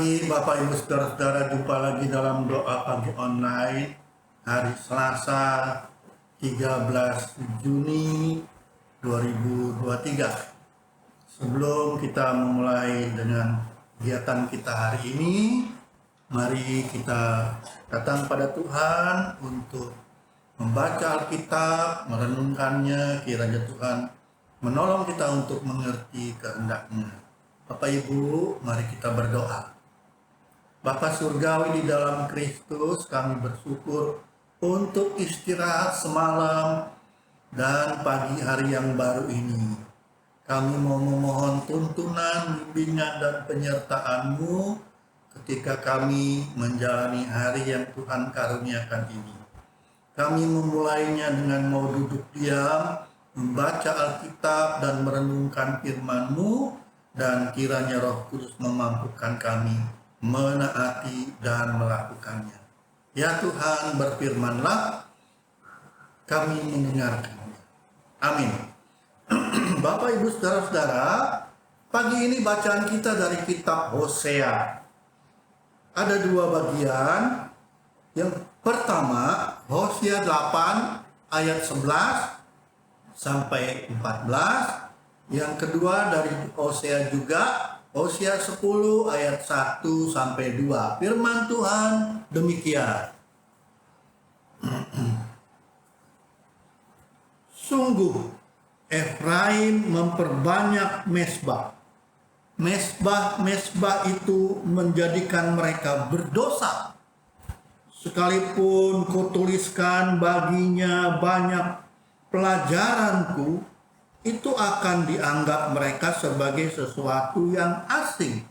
pagi Bapak Ibu Saudara-saudara, jumpa lagi dalam doa pagi online hari Selasa 13 Juni 2023. Sebelum kita memulai dengan kegiatan kita hari ini, mari kita datang pada Tuhan untuk membaca Alkitab, merenungkannya. Kiranya Tuhan menolong kita untuk mengerti kehendak-Nya. Bapak Ibu, mari kita berdoa. Bapa Surgawi di dalam Kristus, kami bersyukur untuk istirahat semalam dan pagi hari yang baru ini. Kami mau memohon tuntunan, bimbingan, dan penyertaan-Mu ketika kami menjalani hari yang Tuhan karuniakan ini. Kami memulainya dengan mau duduk diam, membaca Alkitab dan merenungkan firman-Mu, dan kiranya Roh Kudus memampukan kami menaati dan melakukannya. Ya Tuhan, berfirmanlah, kami mendengarkannya. Amin. Bapak Ibu Saudara-saudara, pagi ini bacaan kita dari kitab Hosea. Ada dua bagian. Yang pertama, Hosea 8 ayat 11 sampai 14. Yang kedua dari Hosea juga, Hosea 10 ayat 1 sampai 2. Firman Tuhan demikian. Sungguh Efraim memperbanyak mesbah. Mesbah itu menjadikan mereka berdosa. Sekalipun kutuliskan baginya banyak pelajaranku, itu akan dianggap mereka sebagai sesuatu yang asing.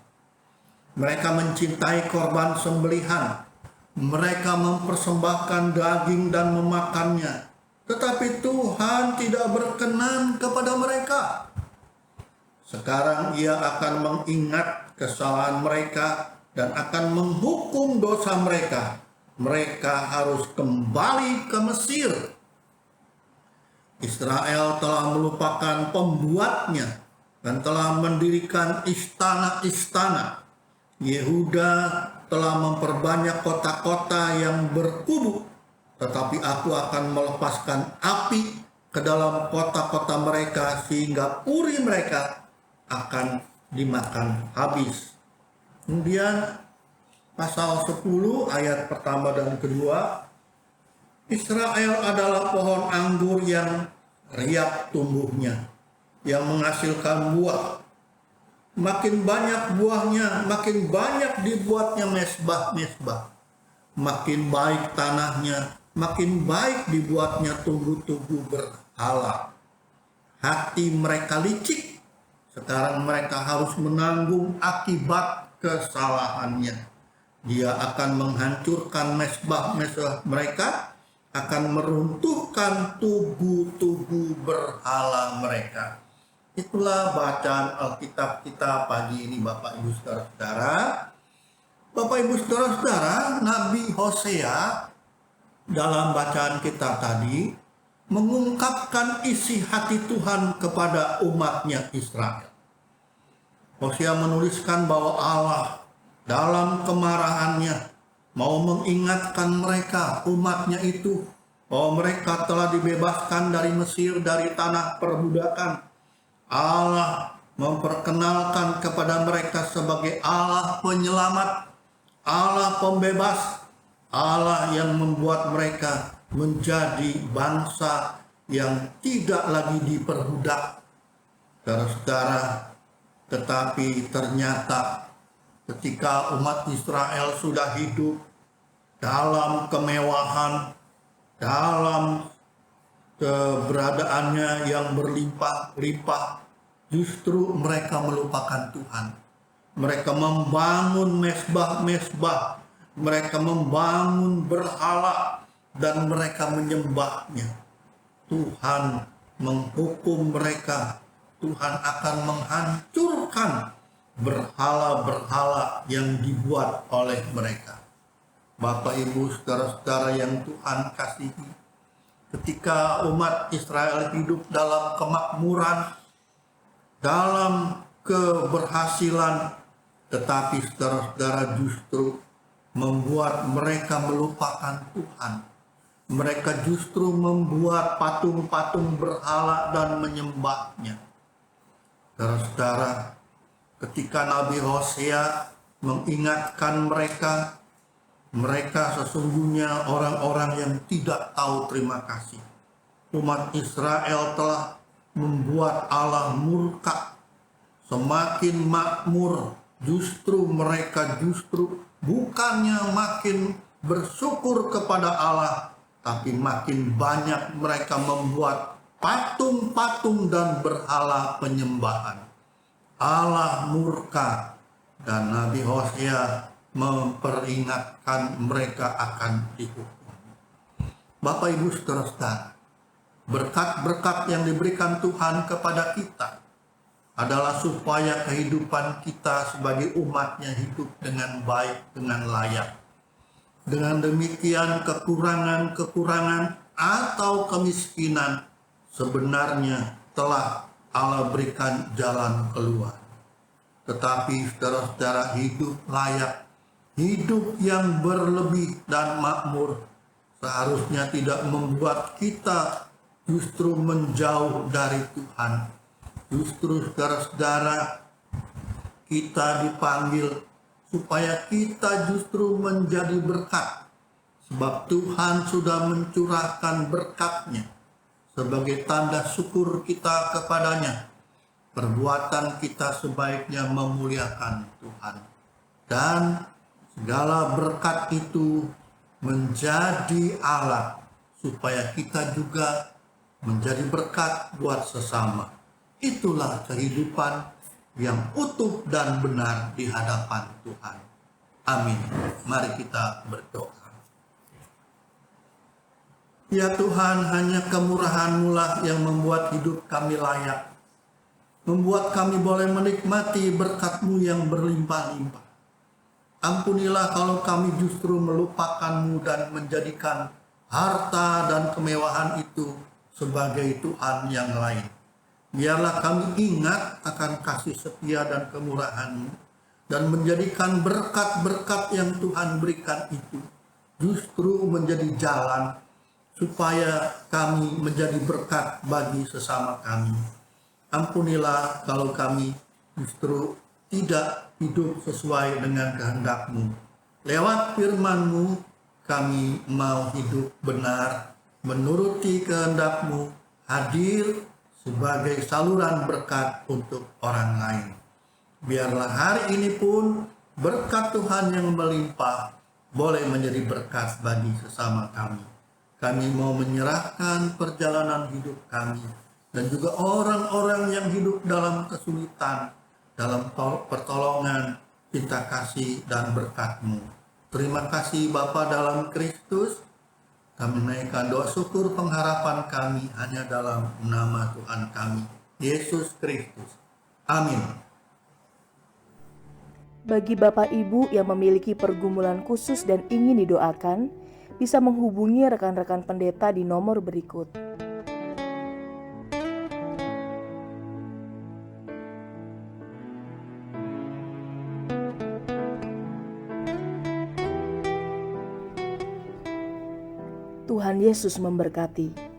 Mereka mencintai korban sembelihan. Mereka mempersembahkan daging dan memakannya. Tetapi Tuhan tidak berkenan kepada mereka. Sekarang Ia akan mengingat kesalahan mereka dan akan menghukum dosa mereka. Mereka harus kembali ke Mesir. Israel telah melupakan pembuatnya dan telah mendirikan istana-istana. Yehuda telah memperbanyak kota-kota yang berkubu, tetapi aku akan melepaskan api ke dalam kota-kota mereka sehingga puri mereka akan dimakan habis. Kemudian pasal 10 ayat pertama dan kedua, Israel adalah pohon anggur yang riak tumbuhnya, yang menghasilkan buah. Makin banyak buahnya, makin banyak dibuatnya mesbah-mesbah. Makin baik tanahnya, makin baik dibuatnya tugu-tugu berhala. Hati mereka licik, sekarang mereka harus menanggung akibat kesalahannya. Dia akan menghancurkan mesbah-mesbah mereka, akan meruntuhkan tugu-tugu berhala mereka. Itulah bacaan Alkitab kita pagi ini Bapak Ibu Saudara-saudara. Bapak Ibu Saudara-saudara, Nabi Hosea dalam bacaan kita tadi mengungkapkan isi hati Tuhan kepada umatnya Israel. Hosea menuliskan bahwa Allah dalam kemarahannya mau mengingatkan mereka, umatnya itu, bahwa mereka telah dibebaskan dari Mesir, dari tanah perbudakan. Allah memperkenalkan kepada mereka sebagai Allah penyelamat, Allah pembebas, Allah yang membuat mereka menjadi bangsa yang tidak lagi diperbudak. Saudara-saudara, tetapi ternyata ketika umat Israel sudah hidup dalam kemewahan, dalam keberadaannya yang berlimpah-limpah, justru mereka melupakan Tuhan. Mereka membangun mesbah-mesbah, mereka membangun berhala, dan mereka menyembahnya. Tuhan menghukum mereka. Tuhan akan menghancurkan berhala-berhala yang dibuat oleh mereka. Bapak Ibu saudara-saudara yang Tuhan kasihi, ketika umat Israel hidup dalam kemakmuran, dalam keberhasilan, tetapi saudara-saudara justru membuat mereka melupakan Tuhan. Mereka justru membuat patung-patung berhala dan menyembahnya. Saudara-saudara, ketika Nabi Hosea mengingatkan mereka sesungguhnya orang-orang yang tidak tahu terima kasih. Umat Israel telah membuat Allah murka. Semakin makmur, justru mereka bukannya makin bersyukur kepada Allah, tapi makin banyak mereka membuat patung-patung dan berhala penyembahan. Allah murka dan Nabi Hosea memperingatkan mereka akan dihukum. Bapak Ibu saudara-saudara, berkat-berkat yang diberikan Tuhan kepada kita adalah supaya kehidupan kita sebagai umatnya hidup dengan baik, dengan layak. Dengan demikian kekurangan-kekurangan atau kemiskinan sebenarnya telah Allah berikan jalan keluar. Tetapi saudara-saudara, hidup layak, hidup yang berlebih dan makmur seharusnya tidak membuat kita justru menjauh dari Tuhan. Justru saudara-saudara, kita dipanggil supaya kita justru menjadi berkat. Sebab Tuhan sudah mencurahkan berkat-Nya sebagai tanda syukur kita kepadanya. Perbuatan kita sebaiknya memuliakan Tuhan. Dan segala berkat itu menjadi alat supaya kita juga menjadi berkat buat sesama. Itulah kehidupan yang utuh dan benar di hadapan Tuhan. Amin. Mari kita berdoa. Ya Tuhan, hanya kemurahan-Mu lah yang membuat hidup kami layak. Membuat kami boleh menikmati berkat-Mu yang berlimpah-limpah. Ampunilah kalau kami justru melupakan-Mu dan menjadikan harta dan kemewahan itu sebagai Tuhan yang lain. Biarlah kami ingat akan kasih setia dan kemurahan-Mu dan menjadikan berkat-berkat yang Tuhan berikan itu justru menjadi jalan supaya kami menjadi berkat bagi sesama kami. Ampunilah kalau kami justru tidak hidup sesuai dengan kehendak-Mu. Lewat firman-Mu kami mau hidup benar, menuruti kehendak-Mu, hadir sebagai saluran berkat untuk orang lain. Biarlah hari ini pun berkat Tuhan yang melimpah boleh menjadi berkat bagi sesama kami. Kami mau menyerahkan perjalanan hidup kami dan juga orang-orang yang hidup dalam kesulitan, dalam pertolongan, cinta kasih dan berkat-Mu. Terima kasih Bapa dalam Kristus. Kami menaikkan doa syukur pengharapan kami hanya dalam nama Tuhan kami, Yesus Kristus. Amin. Bagi Bapak Ibu yang memiliki pergumulan khusus dan ingin didoakan, bisa menghubungi rekan-rekan pendeta di nomor berikut. Tuhan Yesus memberkati.